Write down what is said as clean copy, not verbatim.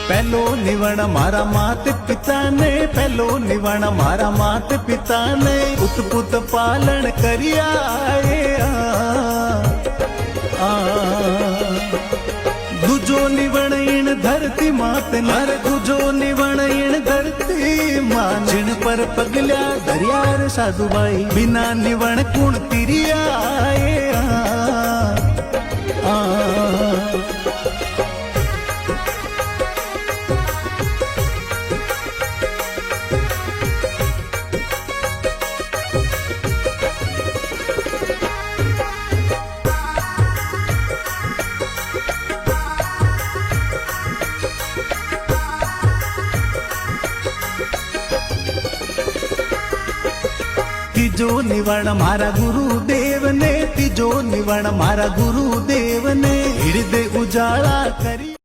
पहलो निवण मारा मात पिता ने, पहलो निवण मारा मात पिता ने, पुत पुत पालन करिया दूजो निवण इन धरती मात नर, दूजो निवण इन धरती मां, जिन पर पगल्या दरियार साधुबाई, बिना निवण कुण तिरिया तीजो निवण मारा गुरुदेव ने, तीजो निवण मारा गुरुदेव ने, हृदय उजाला करी।